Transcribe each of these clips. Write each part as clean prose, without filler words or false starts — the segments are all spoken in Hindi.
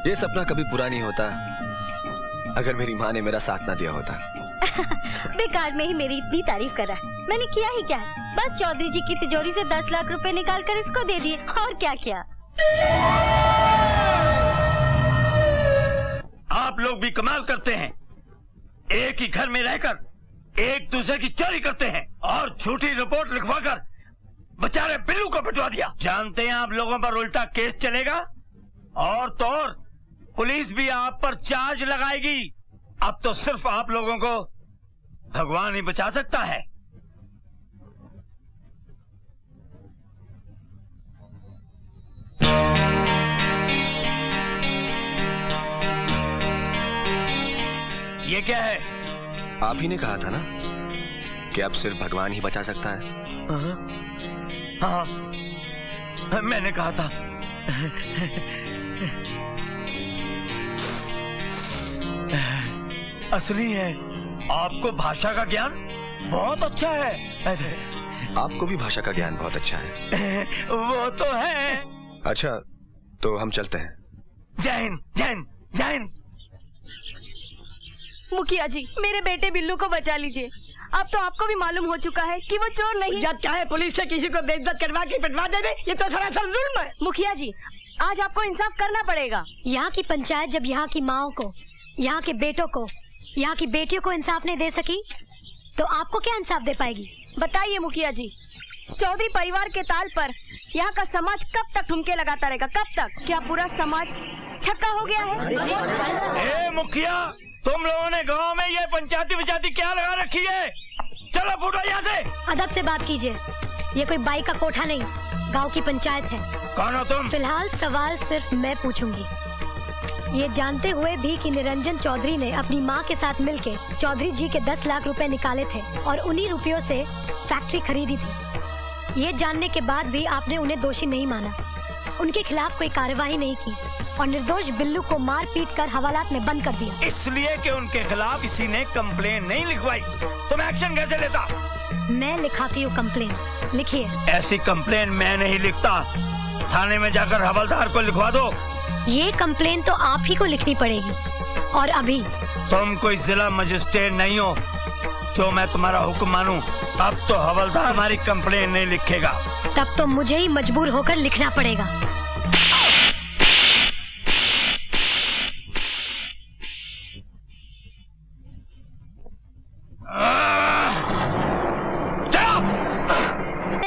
ये सपना कभी पूरा नहीं होता अगर मेरी माँ ने मेरा साथ ना दिया होता। बेकार में ही मेरी इतनी तारीफ कर रहा है। मैंने किया ही क्या, बस चौधरी जी की तिजोरी से 10 लाख रुपए निकाल कर इसको दे दिए, और क्या किया। आप लोग भी कमाल करते हैं, एक ही घर में रहकर एक दूसरे की चोरी करते हैं और झूठी रिपोर्ट लिखवाकर बेचारे बिल्लू को पिटवा दिया। जानते हैं आप लोगों पर उल्टा केस चलेगा और तो और पुलिस भी आप पर चार्ज लगाएगी। अब तो सिर्फ आप लोगों को भगवान ही बचा सकता है। ये क्या है? आप ही ने कहा था ना कि अब सिर्फ भगवान ही बचा सकता है। हाँ, मैंने कहा था। असली है। आपको भाषा का ज्ञान बहुत अच्छा है। आपको भी भाषा का ज्ञान बहुत अच्छा है। वो तो है। अच्छा, तो हम चलते हैं। जय हिंद, जय हिंद, जय हिंद। मुखिया जी, मेरे बेटे बिल्लू को बचा लीजिए। अब तो आपको भी मालूम हो चुका है कि वो चोर नहीं। जब चाहे पुलिस से किसी को बेइज्जत करवा के पिटवा दे, ये तो सरासर जुल्म है। मुखिया जी, आज आपको इंसाफ करना पड़ेगा। यहाँ की पंचायत जब यहाँ की माओ को, यहाँ के बेटों को, यहाँ की बेटियों को इंसाफ नहीं दे सकी, तो आपको क्या इंसाफ दे पाएगी? बताइए मुखिया जी, चौधरी परिवार के ताल पर यहाँ का समाज कब तक ठुमके लगाता रहेगा? कब तक? क्या पूरा समाज छक्का हो गया है? ए मुखिया, तुम लोगों ने गांव में ये पंचायती विचायती क्या लगा रखी है? चलो फूटो यहाँ से। अदब से बात कीजिए, ये कोई बाई का कोठा नहीं, गांव की पंचायत है। कौन हो तुम? फिलहाल सवाल सिर्फ मैं पूछूंगी, ये जानते हुए भी कि निरंजन चौधरी ने अपनी मां के साथ मिलके चौधरी जी के 10 लाख रुपए निकाले थे और उन्हीं रुपयों से फैक्ट्री खरीदी थी। ये जानने के बाद भी आपने उन्हें दोषी नहीं माना, उनके खिलाफ कोई कार्यवाही नहीं की और निर्दोष बिल्लू को मार पीट कर हवालात में बंद कर दिया। इसलिए कि उनके खिलाफ किसी ने कंप्लेन नहीं लिखवाई। तुम एक्शन कैसे लेता? मैं लिखाती हूँ कंप्लेन, लिखिए। ऐसी कंप्लेन मैं नहीं लिखता, थाने में जाकर हवलदार को लिखवा दो। ये कंप्लेन तो आप ही को लिखनी पड़ेगी, और अभी। तुम कोई जिला मजिस्ट्रेट नहीं हो जो मैं तुम्हारा हुक्म मानूं। अब तो हवलदार हमारी कंप्लेन नहीं लिखेगा। तब तो मुझे ही मजबूर होकर लिखना पड़ेगा।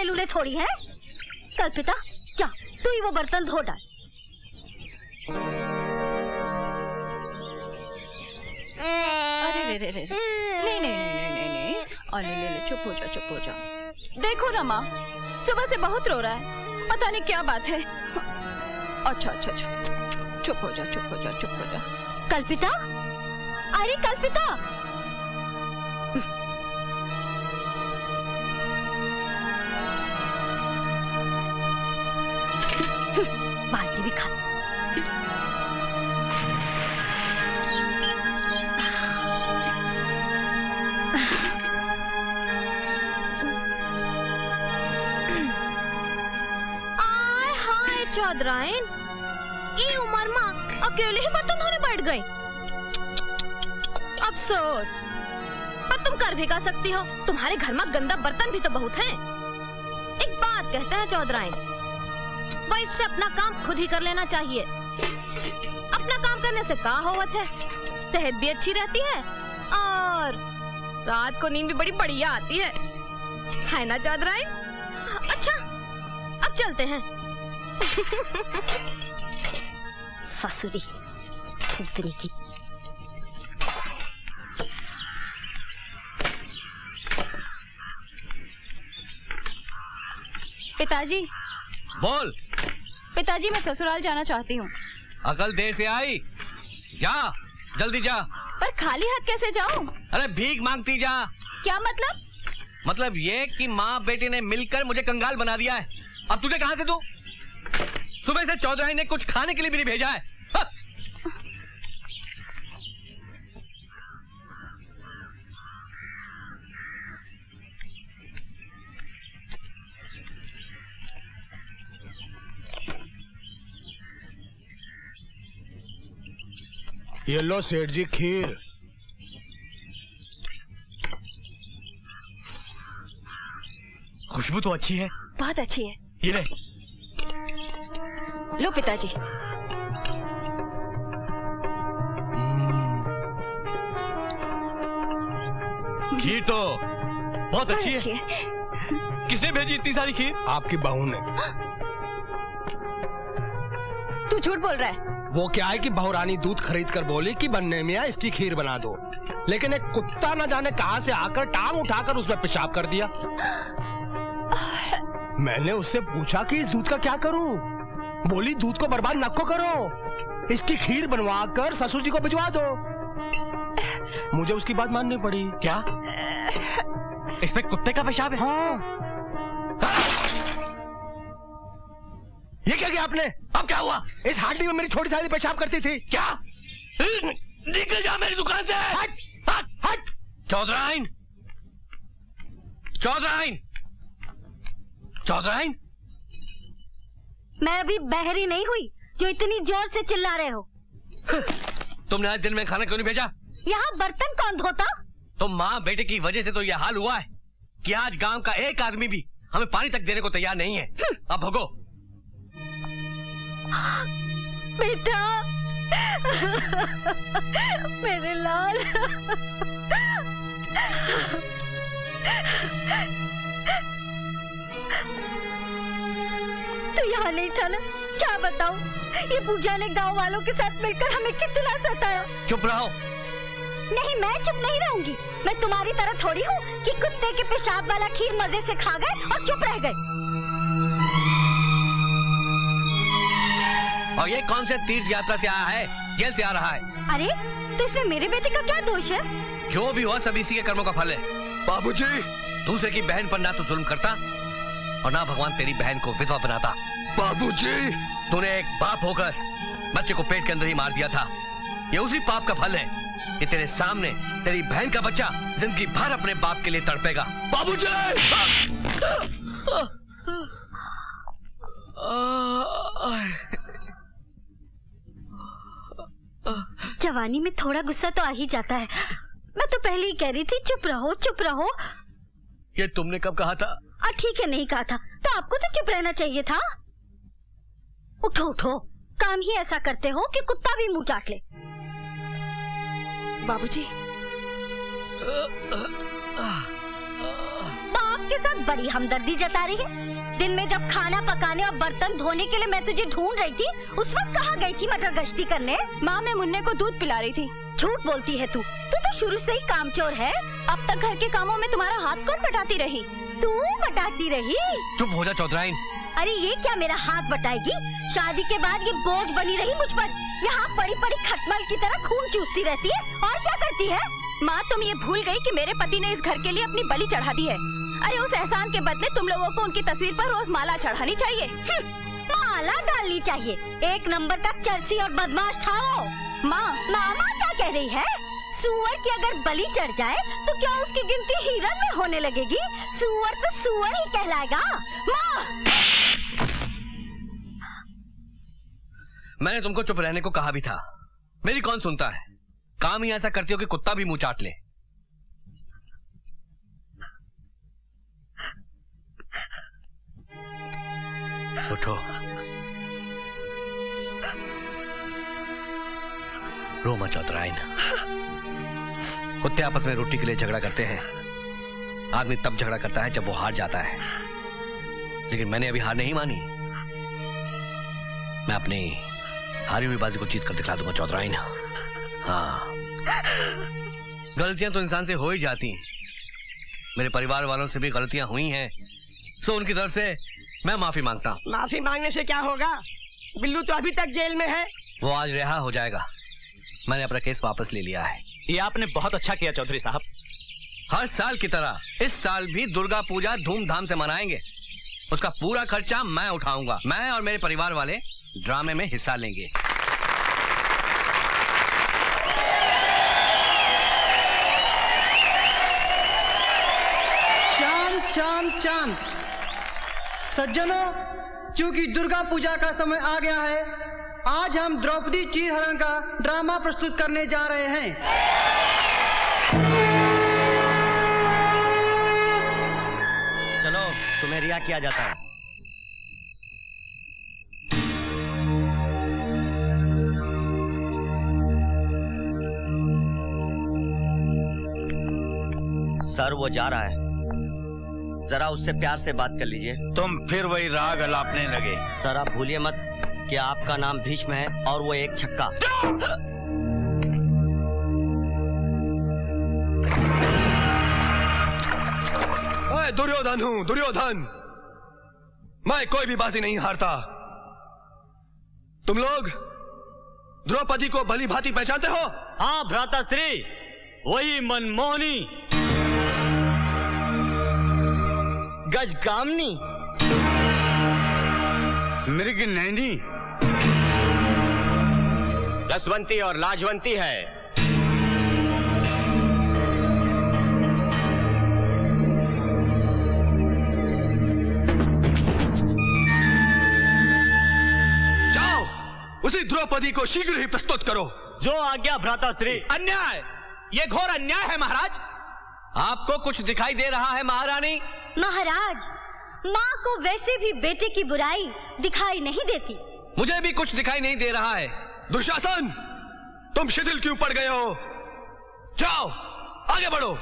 लूले थोड़ी है। कल्पिता, क्या तू ही वो बर्तन धो डाल। अरे रे रे, नहीं नहीं नहीं नहीं नहीं, अरे ले, चुप हो जा, चुप हो जा। देखो रमा, सुबह से बहुत रो रहा है, पता नहीं क्या बात है। अच्छा अच्छा अच्छा, चुप हो जा, चुप हो जा, चुप हो जा। कल्पिता, अरे कल्पिता, बाल्टी भी खा। चौधराइन, ई उम्र में अकेले ही बर्तन धोने बैठ गए। अफसोस, पर तुम कर भी का सकती हो, तुम्हारे घर में गंदा बर्तन भी तो बहुत हैं। एक बात कहते हैं चौधराइन, वो इससे अपना काम खुद ही कर लेना चाहिए। अपना काम करने से क्या होवत है, सेहत भी अच्छी रहती है और रात को नींद भी बड़ी बढ़िया आती है ना चौधराइन? अच्छा, अब चलते हैं। ससुरी फुदरी की। पिताजी। बोल। पिताजी, मैं ससुराल जाना चाहती हूँ। अकल देर से आई, जा जल्दी जा। पर खाली हाथ कैसे जाऊँ? अरे भीख मांगती जा। क्या मतलब? मतलब ये कि माँ बेटी ने मिलकर मुझे कंगाल बना दिया है। अब तुझे कहाँ से दूं? सुबह से चौधरी ने कुछ खाने के लिए भी नहीं भेजा है। ये लो सेठ जी खीर। खुशबू तो अच्छी है। बहुत अच्छी है। ये ले। लो पिताजी। खीर तो बहुत अच्छी है। किसने भेजी इतनी सारी खीर? आपकी बहू ने। तू झूठ बोल रहा है। वो क्या है कि बहुरानी दूध खरीद कर बोली कि बनने मियां इसकी खीर बना दो, लेकिन एक कुत्ता न जाने कहां से आकर टांग उठाकर उसमें पेशाब कर दिया। मैंने उससे पूछा कि इस दूध का क्या करूं? बोली दूध को बर्बाद न करो, इसकी खीर बनवा कर ससुर जी को भिजवा दो। मुझे उसकी बात माननी पड़ी। क्या इसमें कुत्ते का पेशाब है? हाँ। ये क्या किया आपने? अब क्या हुआ? इस हांडी में मेरी छोटी साली पेशाब करती थी। क्या? निकल जा मेरी दुकान से। हट हट हट। चौधराइन, चौधराइन, चौधराइन। मैं अभी बहरी नहीं हुई जो इतनी जोर से चिल्ला रहे हो। तुमने आज दिन में खाना क्यों नहीं भेजा? यहाँ बर्तन कौन धोता? तो माँ बेटे की वजह से तो यह हाल हुआ है कि आज गांव का एक आदमी भी हमें पानी तक देने को तैयार नहीं है। अब भगो। बेटा, मेरे लाल। तू यहाँ नहीं था ना? क्या बताऊं, ये पूजा ने गांव वालों के साथ मिलकर हमें कितना सताया। चुप रहो। नहीं, मैं चुप नहीं रहूंगी। मैं तुम्हारी तरह थोड़ी हूँ कि कुत्ते के पेशाब वाला खीर मजे से खा गए और चुप रह गए। और ये कौन से तीर्थ यात्रा से आया है, जेल से आ रहा है? अरे तो इसमें मेरे बेटे का क्या दोष है? जो भी हुआ सब इसी के कर्मों का फल है। बाबूजी, दूसरे की बहन पर ना तो जुल्म करता और ना भगवान तेरी बहन को विधवा बनाता। बाबूजी, तूने एक बाप होकर बच्चे को पेट के अंदर ही मार दिया था। ये उसी पाप का फल है कि तेरे सामने तेरी बहन का बच्चा जिंदगी भर अपने बाप के लिए तड़पेगा। बाबूजी। जवानी में थोड़ा गुस्सा तो आ ही जाता है। मैं तो पहले ही कह रही थी चुप रहो चुप रहो। ये तुमने कब कहा था? ठीक है, नहीं कहा था तो आपको तो चुप रहना चाहिए था। उठो उठो, काम ही ऐसा करते हो कि कुत्ता भी मुंह चाट ले। बाबूजी, बाप के साथ बड़ी हमदर्दी जता रही है। दिन में जब खाना पकाने और बर्तन धोने के लिए मैं तुझे ढूंढ रही थी, उस वक्त कहाँ गई थी मटर गश्ती करने? माँ, मैं मुन्ने को दूध पिला रही थी। झूठ बोलती है तू तो शुरू से ही कामचोर है। अब तक घर के कामों में तुम्हारा हाथ कौन बटाती रही? तू बटाती रही? चुप हो जा चौधराइन। अरे ये क्या मेरा हाथ बटाएगी? शादी के बाद ये बोझ बनी रही मुझ पर। यहाँ पड़ी पड़ी खटमल की तरह खून चूसती रहती है और क्या करती है? माँ, तुम ये भूल गई कि मेरे पति ने इस घर के लिए अपनी बलि चढ़ा दी है। अरे उस एहसान के बदले तुम लोगों को उनकी तस्वीर पर रोज माला चढ़ानी चाहिए। माला डालनी चाहिए। एक नंबर का चरसी और बदमाश था वो। माँ, मामा क्या कह रही है? सुअर की अगर बलि चढ़ जाए तो क्या उसकी गिनती हिरन में होने लगेगी? सुअर तो सुअर ही कहलाएगा। माँ, मैंने तुमको चुप रहने को कहा भी था। मेरी कौन सुनता है? काम ही ऐसा करती हो कि कुत्ता भी मुंह चाट ले। उठो, रो मत चौधराइन। कुत्ते आपस में रोटी के लिए झगड़ा करते हैं। आदमी तब झगड़ा करता है जब वो हार जाता है, लेकिन मैंने अभी हार नहीं मानी। मैं अपनी हारी हुई बाजी को जीत कर दिखला दूंगा चौधराइन। हाँ, गलतियां तो इंसान से हो ही जाती हैं। मेरे परिवार वालों से भी गलतियां हुई हैं, सो उनकी तरफ से मैं माफी मांगता हूँ। माफी मांगने से क्या होगा? बिल्लू तो अभी तक जेल में है। वो आज रिहा हो जाएगा। मैंने अपना केस वापस ले लिया है। ये आपने बहुत अच्छा किया चौधरी साहब। हर साल की तरह इस साल भी दुर्गा पूजा धूमधाम से मनाएंगे। उसका पूरा खर्चा मैं उठाऊंगा। मैं और मेरे परिवार वाले ड्रामे में हिस्सा लेंगे। शांत शांत शांत। सज्जनों, चूंकि दुर्गा पूजा का समय आ गया है, आज हम द्रौपदी चीरहरण का ड्रामा प्रस्तुत करने जा रहे हैं। चलो, तुम्हें रिहा किया जाता है। सर, वो जा रहा है, जरा उससे प्यार से बात कर लीजिए। तुम फिर वही राग अलापने लगे। सर, आप भूलिए मत कि आपका नाम भीष्म है और वो एक छक्का। मैं दुर्योधन हूं, दुर्योधन। मैं कोई भी बाजी नहीं हारता। तुम लोग द्रौपदी को भली भांति पहचानते हो? हाँ भ्राताश्री, वही मनमोहनी गजकामनी, मृग नैनी, रसवंती और लाजवंती है। जाओ, उसी द्रौपदी को शीघ्र ही प्रस्तुत करो। जो आज्ञा भ्राताश्री। अन्याय, ये घोर अन्याय है महाराज। आपको कुछ दिखाई दे रहा है महारानी? महाराज, माँ को वैसे भी बेटे की बुराई दिखाई नहीं देती। मुझे भी कुछ दिखाई नहीं दे रहा है। दुशासन, तुम शिथिल क्यों पड़ गए हो? जाओ, आगे बढ़ो।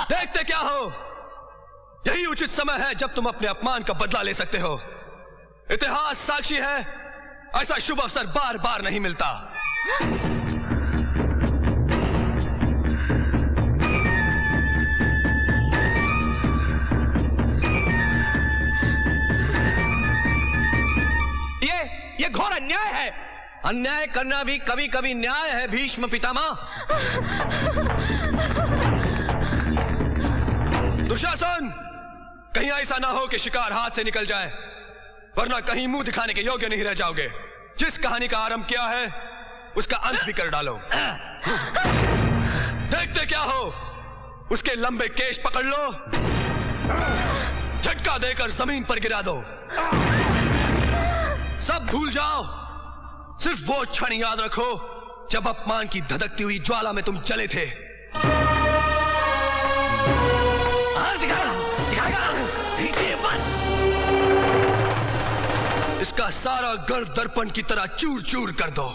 देखते क्या हो? यही उचित समय है जब तुम अपने अपमान का बदला ले सकते हो। इतिहास साक्षी है, ऐसा शुभ अवसर बार बार नहीं मिलता। ये घोर अन्याय है। अन्याय करना भी कभी कभी न्याय है भीष्म पितामह। दुशासन, कहीं ऐसा ना हो कि शिकार हाथ से निकल जाए, वरना कहीं मुंह दिखाने के योग्य नहीं रह जाओगे। जिस कहानी का आरंभ किया है उसका अंत भी कर डालो। देखते क्या हो? उसके लंबे केश पकड़ लो, झटका देकर जमीन पर गिरा दो। सब भूल जाओ, सिर्फ वो क्षण याद रखो जब अपमान की धधकती हुई ज्वाला में तुम जले थे। इसका सारा गर्व दर्पण की तरह चूर चूर कर दो।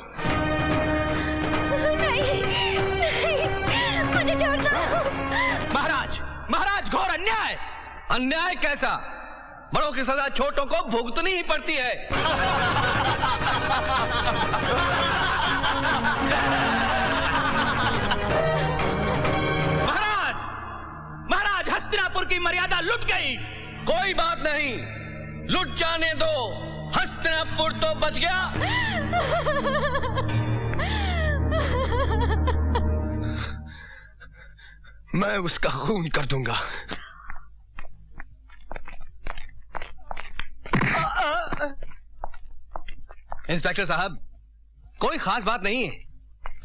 नहीं, मुझे छोड़ दो। महाराज, महाराज, घोर अन्याय। अन्याय कैसा? बड़ों की सजा छोटों को भुगतनी ही पड़ती है। महाराज, महाराज, हस्तिनापुर की मर्यादा लुट गई। कोई बात नहीं, लुट जाने दो, हस्तिनापुर तो बच गया। मैं उसका खून कर दूंगा। इंस्पेक्टर साहब, कोई खास बात नहीं है।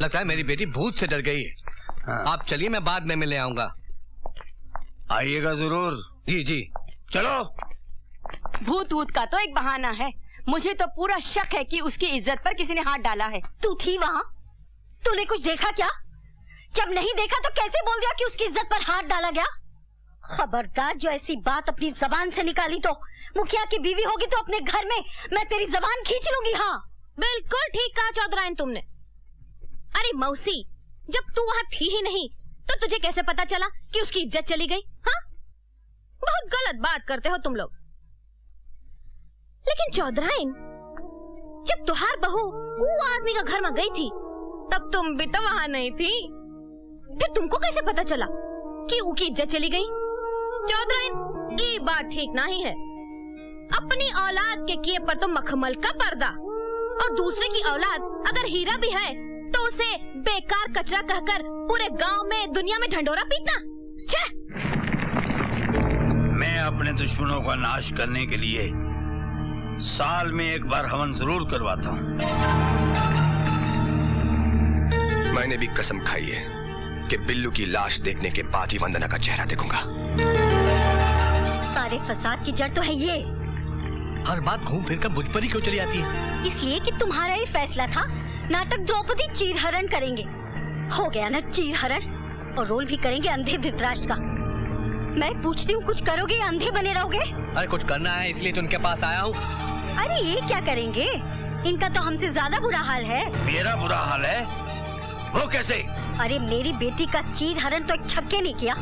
लगता है मेरी बेटी भूत से डर गई है। आप चलिए, मैं बाद में मिलने आऊंगा। आइएगा जरूर। जी जी, चलो। भूत वूत का तो एक बहाना है। मुझे तो पूरा शक है कि उसकी इज्जत पर किसी ने हाथ डाला है। तू थी वहाँ? तूने कुछ देखा क्या? जब नहीं देखा तो कैसे बोल दिया कि उसकी इज्जत पर हाथ डाला गया? खबरदार, जो ऐसी बात अपनी जबान से निकाली तो मुखिया की बीवी होगी तो अपने घर में मैं तेरी जबान खींच लूंगी। हाँ, बिल्कुल ठीक कहा चौधरायन तुमने। अरे मौसी, जब तू वहाँ थी ही नहीं तो तुझे कैसे पता चला कि उसकी इज्जत चली गई? हाँ, बहुत गलत बात करते हो तुम लोग। लेकिन चौधरायन, जब तुहार बहू वो आदमी का घर में गई थी तब तुम भी तो वहाँ नहीं थी। फिर तुमको कैसे पता चला कि उसकी इज्जत चली गई? चौधरायन, ये बात ठीक नहीं है। अपनी औलाद के किए पर तो मखमल का पर्दा, और दूसरे की औलाद अगर हीरा भी है तो उसे बेकार कचरा कहकर पूरे गांव में, दुनिया में ढंढोरा पीटना। मैं अपने दुश्मनों का नाश करने के लिए साल में एक बार हवन जरूर करवाता हूँ। मैंने भी कसम खाई है कि बिल्लू की लाश देखने के बाद ही वंदना का चेहरा देखूंगा। सारे फसाद की जड़ तो है ये। हर बात घूम फिर कर मुझ पर ही क्यों चली आती है? इसलिए कि तुम्हारा ही फैसला था, नाटक द्रौपदी चीरहरण करेंगे। हो गया ना चीरहरण, और रोल भी करेंगे अंधे धृतराष्ट्र का। मैं पूछती हूँ, कुछ करोगे या अंधे बने रहोगे? अरे कुछ करना है इसलिए तो उनके पास आया हूँ। अरे ये क्या करेंगे? इनका तो हमसे ज्यादा बुरा हाल है। मेरा बुरा हाल है? वो कैसे? अरे मेरी बेटी का चीरहरण तो एक छक्के ने किया,